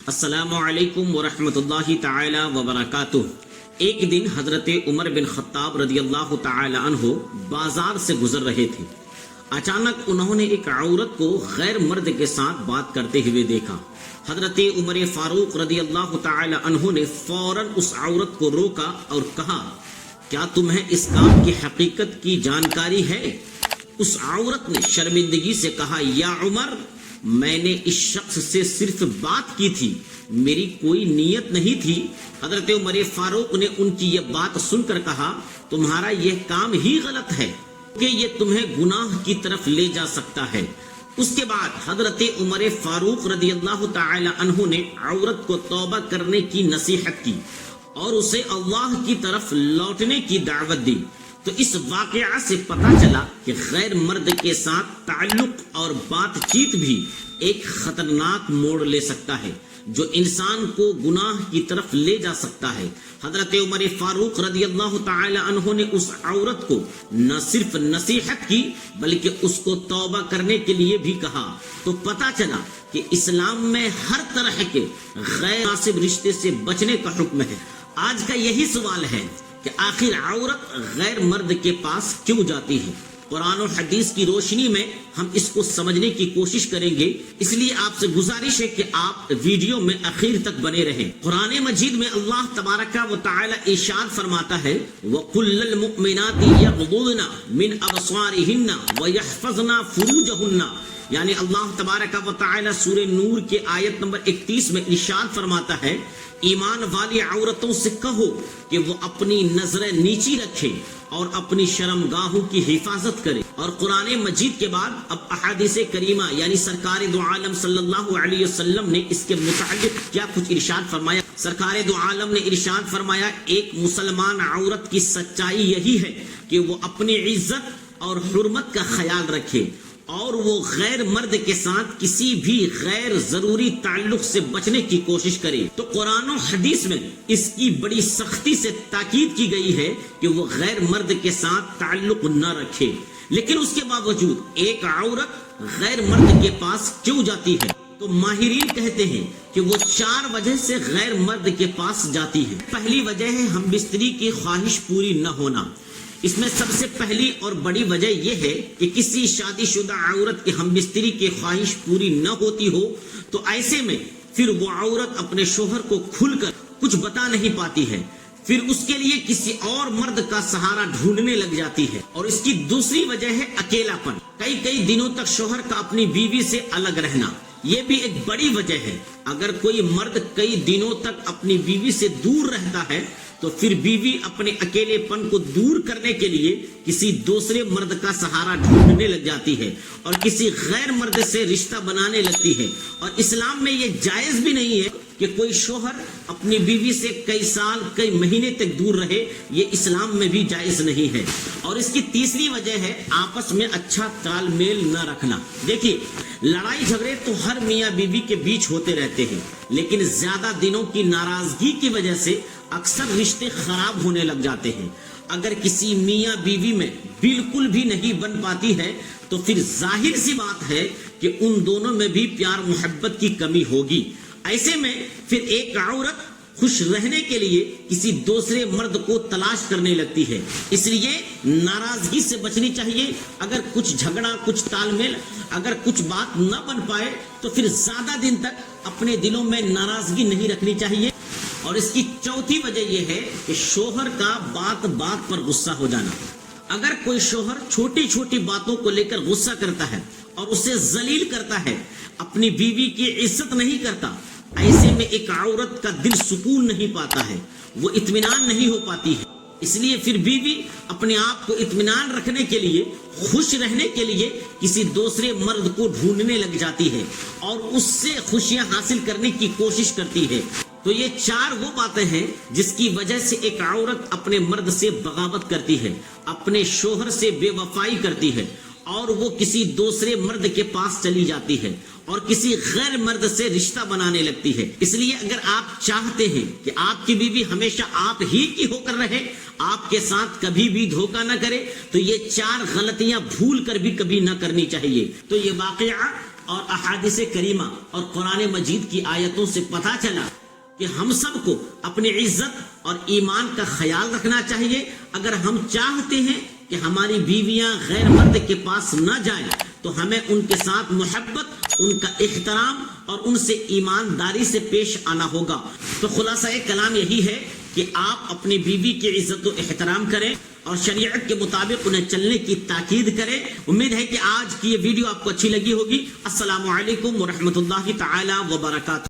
السلام علیکم ورحمۃ اللہ تعالی وبرکاتہ۔ ایک دن حضرت عمر بن خطاب رضی اللہ تعالی عنہ بازار سے گزر رہے تھے۔ اچانک انہوں نے ایک عورت کو غیر مرد کے ساتھ بات کرتے ہوئے دیکھا۔ حضرت عمر فاروق رضی اللہ تعالی عنہ نے فوراً اس عورت کو روکا اور کہا، کیا تمہیں اس کام کی حقیقت کی جانکاری ہے؟ اس عورت نے شرمندگی سے کہا، یا عمر، میں نے اس شخص سے صرف بات کی تھی، میری کوئی نیت نہیں تھی۔ حضرت عمر فاروق نے ان کی یہ بات سن کر کہا، تمہارا یہ کام ہی غلط ہے کہ یہ تمہیں گناہ کی طرف لے جا سکتا ہے۔ اس کے بعد حضرت عمر فاروق رضی اللہ تعالی عنہ نے عورت کو توبہ کرنے کی نصیحت کی اور اسے اللہ کی طرف لوٹنے کی دعوت دی۔ تو اس واقعہ سے پتہ چلا کہ غیر مرد کے ساتھ تعلق اور بات چیت بھی ایک خطرناک موڑ لے سکتا ہے جو انسان کو گناہ کی طرف لے جا سکتا ہے۔ حضرت عمر فاروق رضی اللہ تعالی عنہ نے اس عورت کو نہ صرف نصیحت کی بلکہ اس کو توبہ کرنے کے لیے بھی کہا۔ تو پتہ چلا کہ اسلام میں ہر طرح کے غیر مناسب رشتے سے بچنے کا حکم ہے۔ آج کا یہی سوال ہے کہ آخر عورت غیر مرد کے پاس کیوں جاتی ہے؟ قرآن و حدیث کی روشنی میں ہم اس کو سمجھنے کی کوشش کریں گے، اس لیے آپ سے گزارش ہے کہ آپ ویڈیو میں آخر تک بنے رہیں۔ قرآن مجید میں اللہ تبارک و تعالی ارشاد فرماتا ہے، وَقُلْ لِلْمُؤْمِنَاتِ يَغْضُضْنَ مِنْ أَبْصَارِهِنَّ وَيَحْفَظْنَ فُرُوجَهُنَّ۔ یعنی اللہ تبارک و تعالی سورہ نور کے آیت نمبر 31 میں ارشاد فرماتا ہے، ایمان والی عورتوں سے کہو کہ وہ اپنی نظریں نیچی رکھیں اور اپنی شرمگاہوں کی حفاظت کرے۔ اور قرآن مجید کے بعد اب احادیث کریمہ یعنی سرکار دو عالم صلی اللہ علیہ وسلم نے اس کے متعلق کیا کچھ ارشاد فرمایا۔ سرکار دو عالم نے ارشاد فرمایا، ایک مسلمان عورت کی سچائی یہی ہے کہ وہ اپنی عزت اور حرمت کا خیال رکھے اور وہ غیر مرد کے ساتھ کسی بھی غیر ضروری تعلق سے بچنے کی کوشش کرے۔ تو قرآن و حدیث میں اس کی بڑی سختی سے تاکید کی گئی ہے کہ وہ غیر مرد کے ساتھ تعلق نہ رکھے، لیکن اس کے باوجود ایک عورت غیر مرد کے پاس کیوں جاتی ہے؟ تو ماہرین کہتے ہیں کہ وہ 4 وجہ سے غیر مرد کے پاس جاتی ہے۔ پہلی وجہ ہے ہم بستری کی خواہش پوری نہ ہونا۔ اس میں سب سے پہلی اور بڑی وجہ یہ ہے کہ کسی شادی شدہ عورت کی ہم بستری کی خواہش پوری نہ ہوتی ہو تو ایسے میں پھر وہ عورت اپنے شوہر کو کھل کر کچھ بتا نہیں پاتی ہے، پھر اس کے لیے کسی اور مرد کا سہارا ڈھونڈنے لگ جاتی ہے۔ اور اس کی دوسری وجہ ہے اکیلا پن، کئی دنوں تک شوہر کا اپنی بیوی سے الگ رہنا، یہ بھی ایک بڑی وجہ ہے۔ اگر کوئی مرد کئی دنوں تک اپنی بیوی سے دور رہتا ہے تو پھر بیوی اپنے اکیلے پن کو دور کرنے کے لیے کسی دوسرے مرد کا سہارا ڈھونڈنے لگ جاتی ہے اور کسی غیر مرد سے رشتہ بنانے لگتی ہے۔ اور اسلام میں یہ جائز بھی نہیں ہے کہ کوئی شوہر اپنی بیوی سے کئی سال کئی مہینے تک دور رہے، یہ اسلام میں بھی جائز نہیں ہے۔ اور اس کی تیسری وجہ ہے آپس میں اچھا تال میل نہ رکھنا۔ دیکھیے، لڑائی جھگڑے تو ہر میاں بیوی کے بیچ ہوتے رہتے ہیں، لیکن زیادہ دنوں کی ناراضگی کی وجہ سے اکثر رشتے خراب ہونے لگ جاتے ہیں۔ اگر کسی میاں بیوی میں بالکل بھی نہیں بن پاتی ہے تو پھر ظاہر سی بات ہے کہ ان دونوں میں بھی پیار محبت کی کمی ہوگی۔ ایسے میں پھر ایک عورت خوش رہنے کے لیے کسی دوسرے مرد کو تلاش کرنے لگتی ہے۔ اس لیے ناراضگی سے بچنی چاہیے۔ اگر کچھ جھگڑا، کچھ تال میل، اگر کچھ بات نہ بن پائے تو پھر زیادہ دن تک اپنے دلوں میں ناراضگی نہیں رکھنی چاہیے۔ اور اس کی چوتھی وجہ یہ ہے کہ شوہر کا بات بات پر غصہ ہو جانا۔ اگر کوئی شوہر چھوٹی چھوٹی باتوں کو لے کر غصہ کرتا ہے اور اسے ذلیل کرتا ہے، اپنی بیوی کی عزت نہیں کرتا، ایسے میں ایک عورت کا دل سکون نہیں پاتا ہے، وہ اطمینان نہیں ہو پاتی ہے۔ اس لیے پھر بیوی اپنے آپ کو اطمینان رکھنے کے لیے، خوش رہنے کے لیے کسی دوسرے مرد کو ڈھونڈنے لگ جاتی ہے اور اس سے خوشیاں حاصل کرنے کی کوشش کرتی ہے۔ تو یہ 4 وہ باتیں ہیں جس کی وجہ سے ایک عورت اپنے مرد سے بغاوت کرتی ہے، اپنے شوہر سے بے وفائی کرتی ہے اور وہ کسی دوسرے مرد کے پاس چلی جاتی ہے اور کسی غیر مرد سے رشتہ بنانے لگتی ہے۔ اس لیے اگر آپ چاہتے ہیں کہ آپ کی بیوی ہمیشہ آپ ہی کی ہو کر رہے، آپ کے ساتھ کبھی بھی دھوکہ نہ کرے، تو یہ 4 غلطیاں بھول کر بھی کبھی نہ کرنی چاہیے۔ تو یہ واقعہ اور احادیث کریمہ اور قرآن مجید کی آیتوں سے پتہ چلا کہ ہم سب کو اپنی عزت اور ایمان کا خیال رکھنا چاہیے۔ اگر ہم چاہتے ہیں کہ ہماری بیویاں غیر مرد کے پاس نہ جائیں تو ہمیں ان کے ساتھ محبت، ان کا احترام اور ان سے ایمانداری سے پیش آنا ہوگا۔ تو خلاصہ کلام یہی ہے کہ آپ اپنی بیوی کی عزت و احترام کریں اور شریعت کے مطابق انہیں چلنے کی تاکید کریں۔ امید ہے کہ آج کی یہ ویڈیو آپ کو اچھی لگی ہوگی۔ السلام علیکم ورحمۃ اللہ تعالی وبرکاتہ۔